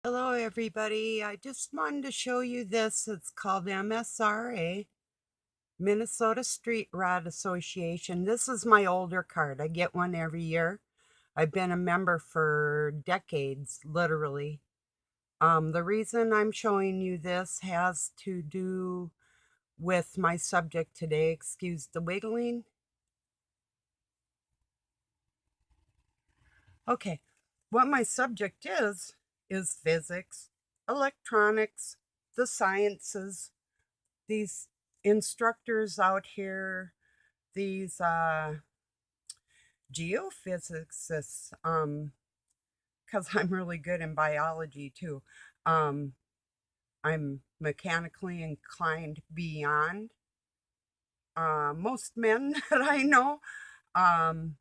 Hello everybody, I just wanted to show you this. It's called MSRA, Minnesota Street Rod Association. This is my older card. I get one every year. I've been a member for decades, literally. The reason I'm showing you this has to do with my subject today. Excuse the wiggling. Okay, what my subject is physics, electronics, the sciences. These instructors out here, these geophysicists, because I'm really good in biology too. Um, I'm mechanically inclined beyond most men that I know. Um,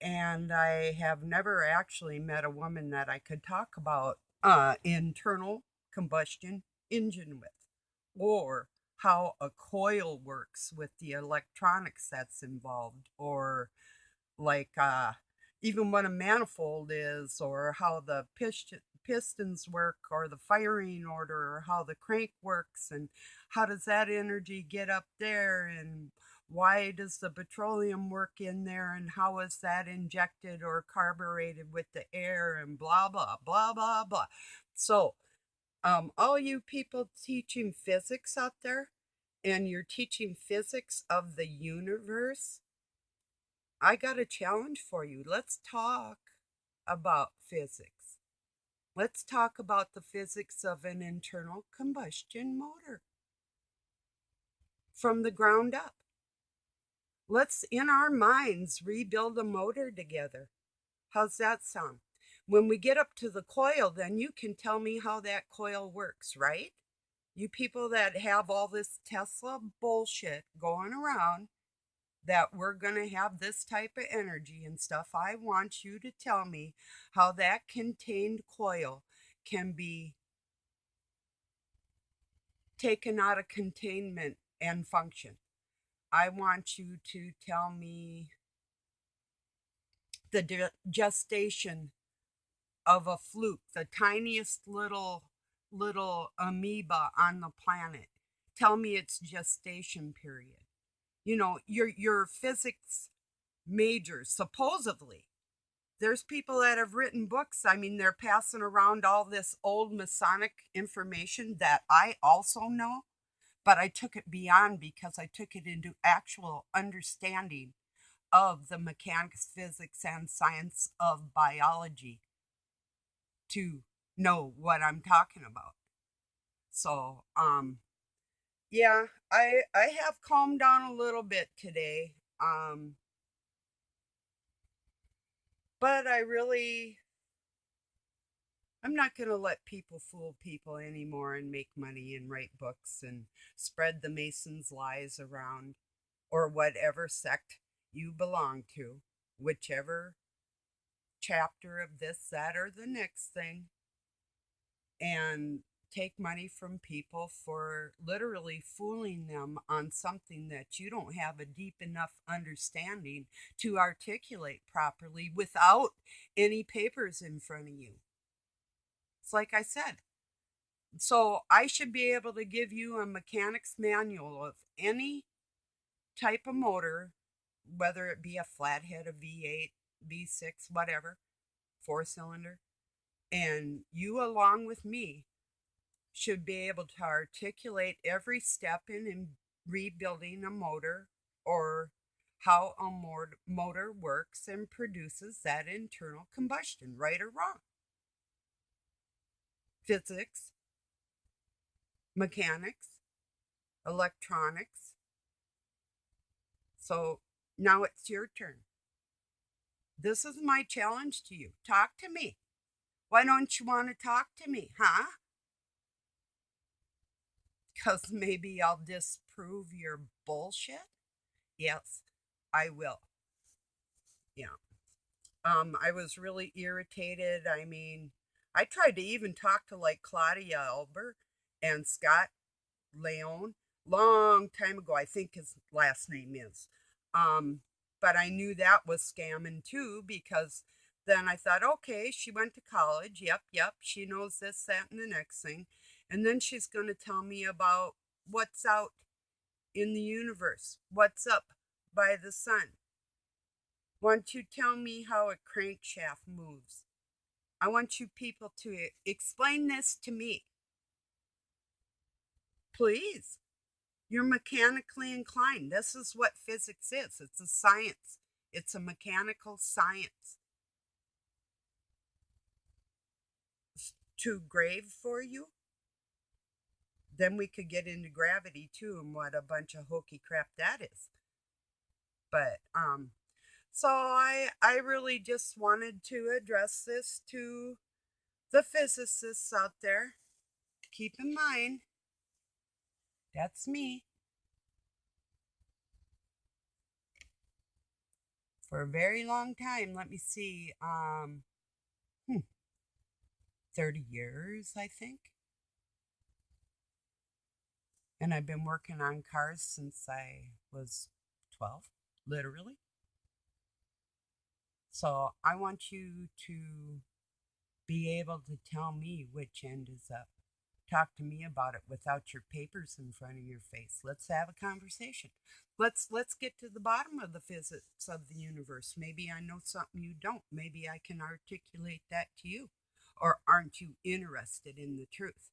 and I have never actually met a woman that I could talk about internal combustion engine with, or how a coil works with the electronics that's involved, or like even what a manifold is, or how the pistons work, or the firing order, or how the crank works, and how does that energy get up there, and why does the petroleum work in there, and how is that injected or carbureted with the air, and blah blah blah blah blah. So all you people teaching physics out there, and you're teaching physics of the universe, I got a challenge for you. Let's talk about physics. Let's talk about the physics of an internal combustion motor from the ground up. Let's, in our minds, rebuild a motor together. How's that sound? When we get up to the coil, then you can tell me how that coil works, right? You people that have all this Tesla bullshit going around, that we're going to have this type of energy and stuff, I want you to tell me how that contained coil can be taken out of containment and function. I want you to tell me the gestation of a fluke, the tiniest little amoeba on the planet. Tell me its gestation period. You know, your physics major, supposedly. There's people that have written books. I mean, they're passing around all this old Masonic information that I also know, but I took it beyond because I took it into actual understanding of the mechanics, physics, and science of biology to know what I'm talking about. So, yeah, I have calmed down a little bit today. But I'm not going to let people fool people anymore and make money and write books and spread the Masons' lies around, or whatever sect you belong to, whichever chapter of this, that, or the next thing, and take money from people for literally fooling them on something that you don't have a deep enough understanding to articulate properly without any papers in front of you. It's like I said. So I should be able to give you a mechanic's manual of any type of motor, whether it be a flathead, a V8, V6, whatever, four cylinder, and you along with me should be able to articulate every step in rebuilding a motor, or how a motor works and produces that internal combustion, right or wrong. Physics, mechanics, electronics. So now it's your turn. This is my challenge to you. Talk to me. Why don't you want to talk to me, huh? Because maybe I'll disprove your bullshit? Yes, I will. Yeah. I was really irritated. I mean, I tried to even talk to like Claudia Albert and Scott Leone long time ago. I think his last name is. Um, but I knew that was scamming too, because then I thought, okay, she went to college. Yep, yep. She knows this, that, and the next thing. And then she's going to tell me about what's out in the universe, what's up by the sun. Want you tell me how a crankshaft moves? I want you people to explain this to me. Please. You're mechanically inclined. This is what physics is. It's a science. It's a mechanical science. Too grave for you? Then we could get into gravity too and what a bunch of hokey crap that is. But so I really just wanted to address this to the physicists out there. Keep in mind, that's me. For a very long time, let me see, 30 years, I think. And I've been working on cars since I was 12, literally. So I want you to be able to tell me which end is up. Talk to me about it without your papers in front of your face. Let's have a conversation. Let's get to the bottom of the physics of the universe. Maybe I know something you don't. Maybe I can articulate that to you. Or aren't you interested in the truth?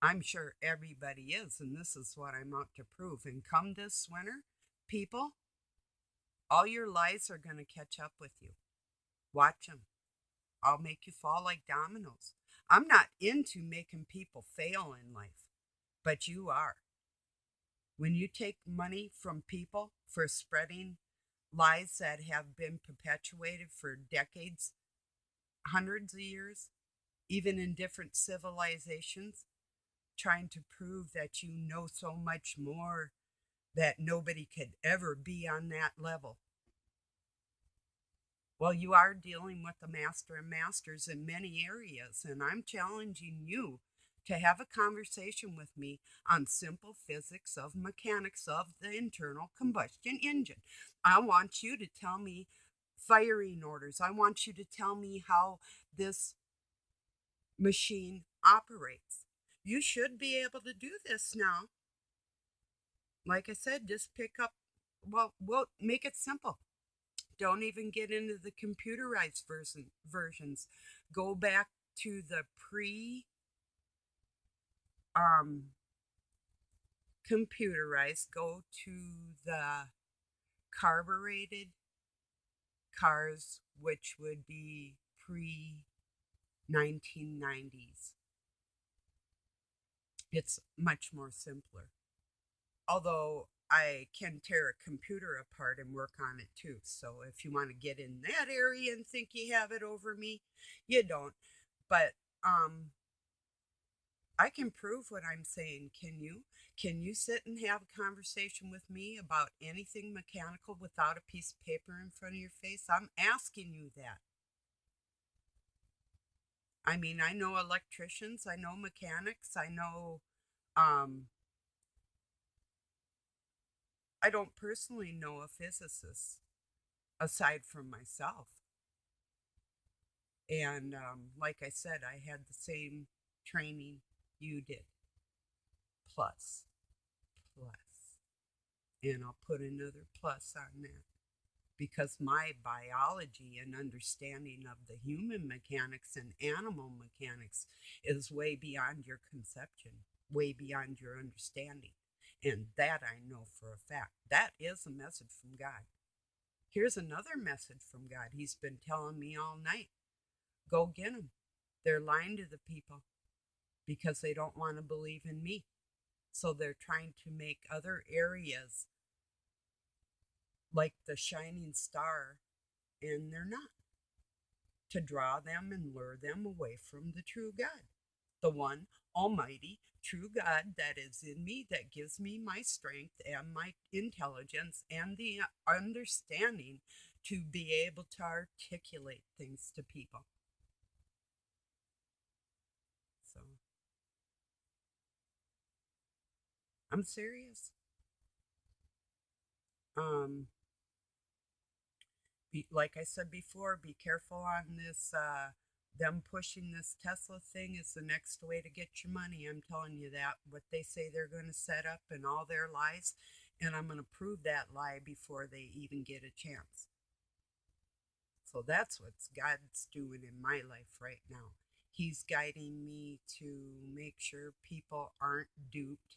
I'm sure everybody is, and this is what I'm out to prove. And come this winter, people, all your lies are going to catch up with you. Watch them. I'll make you fall like dominoes. I'm not into making people fail in life, but you are. When you take money from people for spreading lies that have been perpetuated for decades, hundreds of years, even in different civilizations, trying to prove that you know so much more that nobody could ever be on that level. Well, you are dealing with the master and masters in many areas, and I'm challenging you to have a conversation with me on simple physics of mechanics of the internal combustion engine. I want you to tell me firing orders. I want you to tell me how this machine operates. You should be able to do this now. Like I said, just pick up, well, make it simple. Don't even get into the computerized versions. Go back to the computerized. Go to the carbureted cars, which would be pre 1990s. It's much more simpler. Although I can tear a computer apart and work on it too. So if you want to get in that area and think you have it over me, you don't. But I can prove what I'm saying. Can you? Can you sit and have a conversation with me about anything mechanical without a piece of paper in front of your face? I'm asking you that. I mean, I know electricians, I know mechanics, I know I don't personally know a physicist aside from myself. And like I said, I had the same training you did, plus, plus. And I'll put another plus on that because my biology and understanding of the human mechanics and animal mechanics is way beyond your conception, way beyond your understanding. And that I know for a fact. That is a message from God. Here's another message from God. He's been telling me all night. Go get them. They're lying to the people because they don't want to believe in me. So they're trying to make other areas like the shining star, and they're not. To draw them and lure them away from the true God, the one almighty true God that is in me, that gives me my strength and my intelligence and the understanding to be able to articulate things to people. So I'm serious. Um, Like I said before, be careful on this. Them pushing this Tesla thing is the next way to get your money. I'm telling you that. What they say they're going to set up and all their lies. And I'm going to prove that lie before they even get a chance. So that's what God's doing in my life right now. He's guiding me to make sure people aren't duped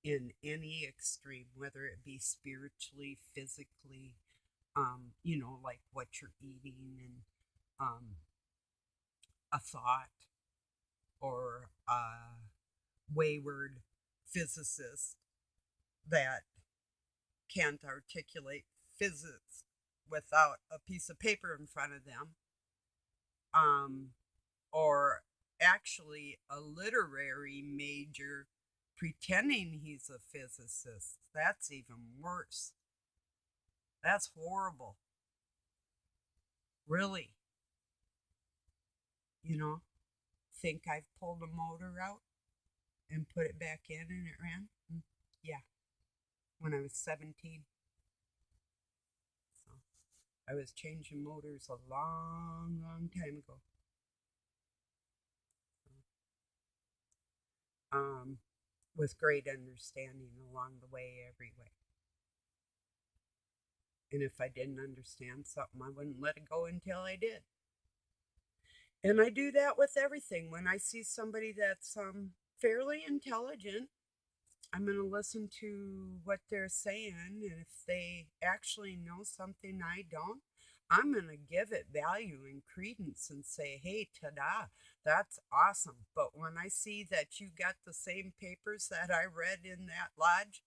in any extreme, whether it be spiritually, physically, like what you're eating and um, a thought or a wayward physicist that can't articulate physics without a piece of paper in front of them, um, or actually a literary major pretending he's a physicist. That's even worse. That's horrible. Really. You know, think I've pulled a motor out and put it back in and it ran? Yeah, when I was 17. So I was changing motors a long, long time ago. Um, with great understanding along the way, every way. And if I didn't understand something, I wouldn't let it go until I did. And I do that with everything. When I see somebody that's fairly intelligent, I'm going to listen to what they're saying. And if they actually know something I don't, I'm going to give it value and credence and say, hey, ta-da, that's awesome. But when I see that you got the same papers that I read in that lodge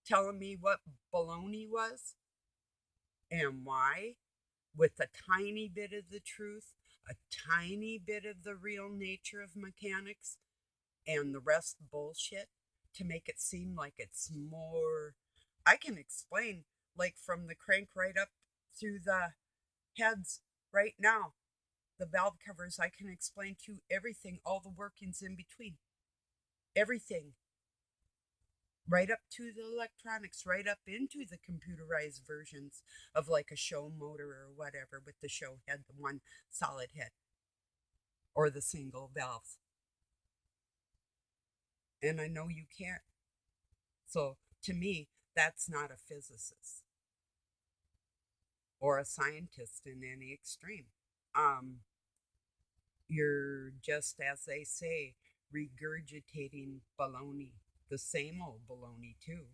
telling me what baloney was and why, with a tiny bit of the truth, a tiny bit of the real nature of mechanics, and the rest bullshit to make it seem like it's more. I can explain, like from the crank right up through the heads right now, the valve covers, I can explain to you everything, all the workings in between. Everything. Right up to the electronics, right up into the computerized versions of like a show motor or whatever, with the show head, the one solid head, or the single valves. And I know you can't. So to me, that's not a physicist or a scientist in any extreme. Um, you're just, as they say, regurgitating baloney, the same old baloney, too.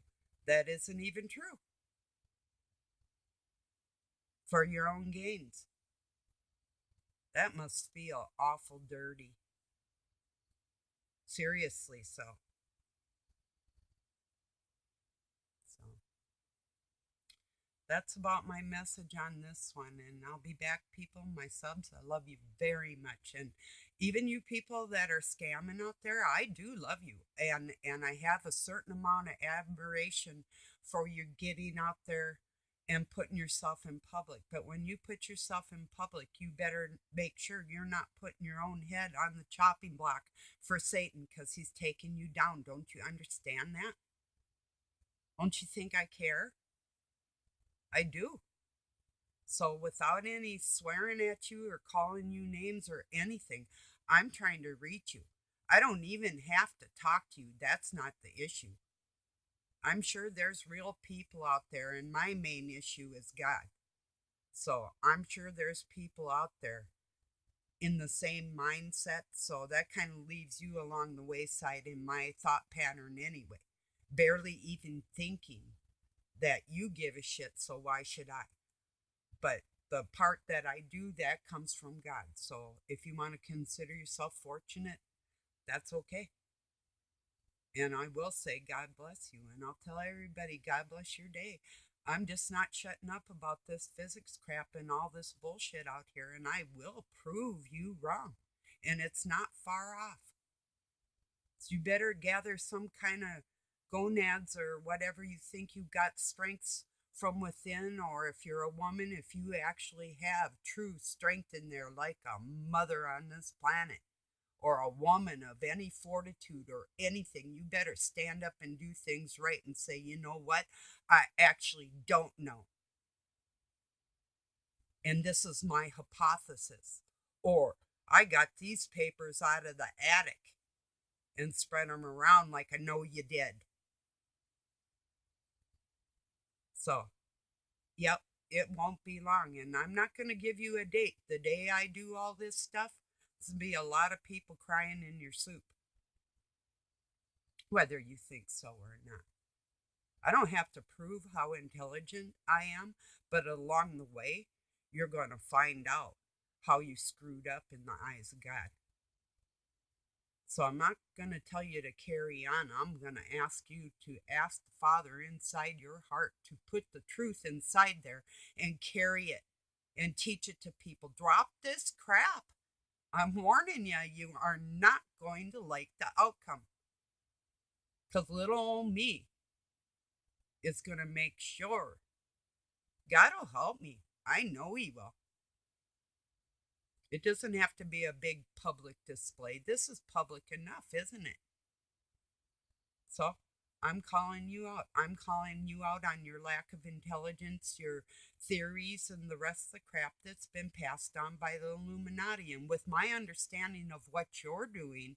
That isn't even true for your own gains. That must feel awful dirty. Seriously, so. So that's about my message on this one. And I'll be back, people, my subs. I love you very much. And even you people that are scamming out there, I do love you. And I have a certain amount of admiration for you getting out there and putting yourself in public. But when you put yourself in public, you better make sure you're not putting your own head on the chopping block for Satan, because he's taking you down. Don't you understand that? Don't you think I care? I do. So without any swearing at you or calling you names or anything, I'm trying to reach you. I don't even have to talk to you. That's not the issue. I'm sure there's real people out there, and my main issue is God. So I'm sure there's people out there in the same mindset. So that kind of leaves you along the wayside in my thought pattern anyway. Barely even thinking that you give a shit, so why should I? But the part that I do, that comes from God. So if you want to consider yourself fortunate, that's okay. And I will say, God bless you. And I'll tell everybody, God bless your day. I'm just not shutting up about this physics crap and all this bullshit out here. And I will prove you wrong. And it's not far off. So you better gather some kind of gonads or whatever you think you've got strengths from within, or if you're a woman, if you actually have true strength in there, like a mother on this planet, or a woman of any fortitude or anything, you better stand up and do things right and say, you know what? I actually don't know. and this is my hypothesis. Or I got these papers out of the attic and spread them around like I know you did. So, yep, it won't be long. And I'm not going to give you a date. The day I do all this stuff, there's going to be a lot of people crying in your soup, whether you think so or not. I don't have to prove how intelligent I am, but along the way, you're going to find out how you screwed up in the eyes of God. So I'm not going to tell you to carry on. I'm going to ask you to ask the Father inside your heart to put the truth inside there and carry it and teach it to people. Drop this crap. I'm warning you, you are not going to like the outcome. Because little old me is going to make sure God will help me. I know He will. It doesn't have to be a big public display. This is public enough, isn't it? So I'm calling you out. I'm calling you out on your lack of intelligence, your theories, and the rest of the crap that's been passed on by the Illuminati. And with my understanding of what you're doing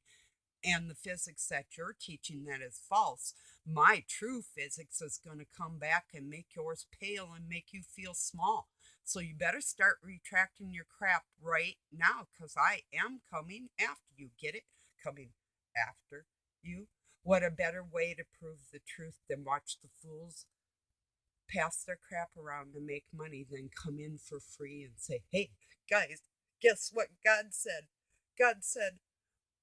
and the physics that you're teaching that is false, my true physics is going to come back and make yours pale and make you feel small. So you better start retracting your crap right now, because I am coming after you. Get it? Coming after you. What a better way to prove the truth than watch the fools pass their crap around to make money than come in for free and say, hey, guys, guess what God said? God said,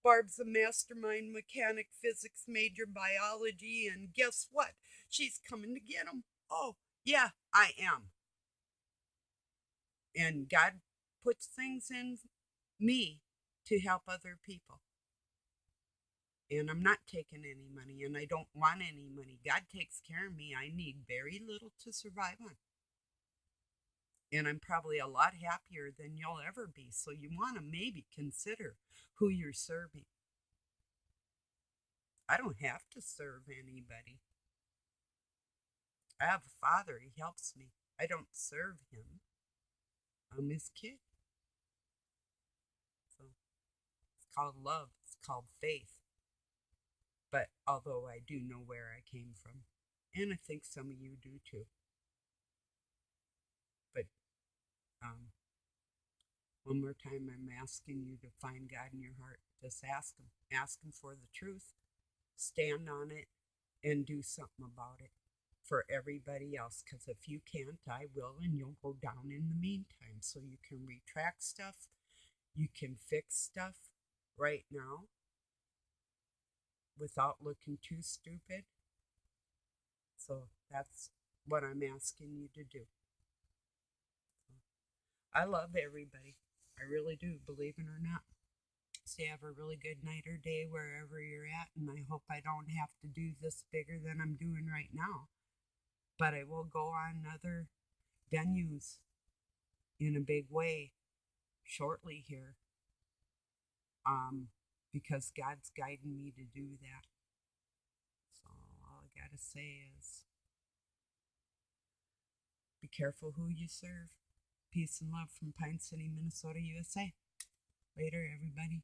Barb's a mastermind mechanic, physics major, biology, and guess what? She's coming to get him. Oh, yeah, I am. And God puts things in me to help other people. And I'm not taking any money, and I don't want any money. God takes care of me. I need very little to survive on. And I'm probably a lot happier than you'll ever be. So you want to maybe consider who you're serving. I don't have to serve anybody. I have a father. He helps me. I don't serve him. I'm his kid. So it's called love. It's called faith. But although I do know where I came from, and I think some of you do too. But one more time, I'm asking you to find God in your heart. Just ask Him. Ask Him for the truth. Stand on it and do something about it for everybody else. Because if you can't, I will, and you'll go down in the meantime. So you can retract stuff. You can fix stuff right now without looking too stupid. So that's what I'm asking you to do. I love everybody. I really do, believe it or not. So have a really good night or day wherever you're at, and I hope I don't have to do this bigger than I'm doing right now. But I will go on other venues in a big way shortly here, because God's guiding me to do that. So all I gotta say is be careful who you serve. Peace and love from Pine City, Minnesota, USA. Later, everybody.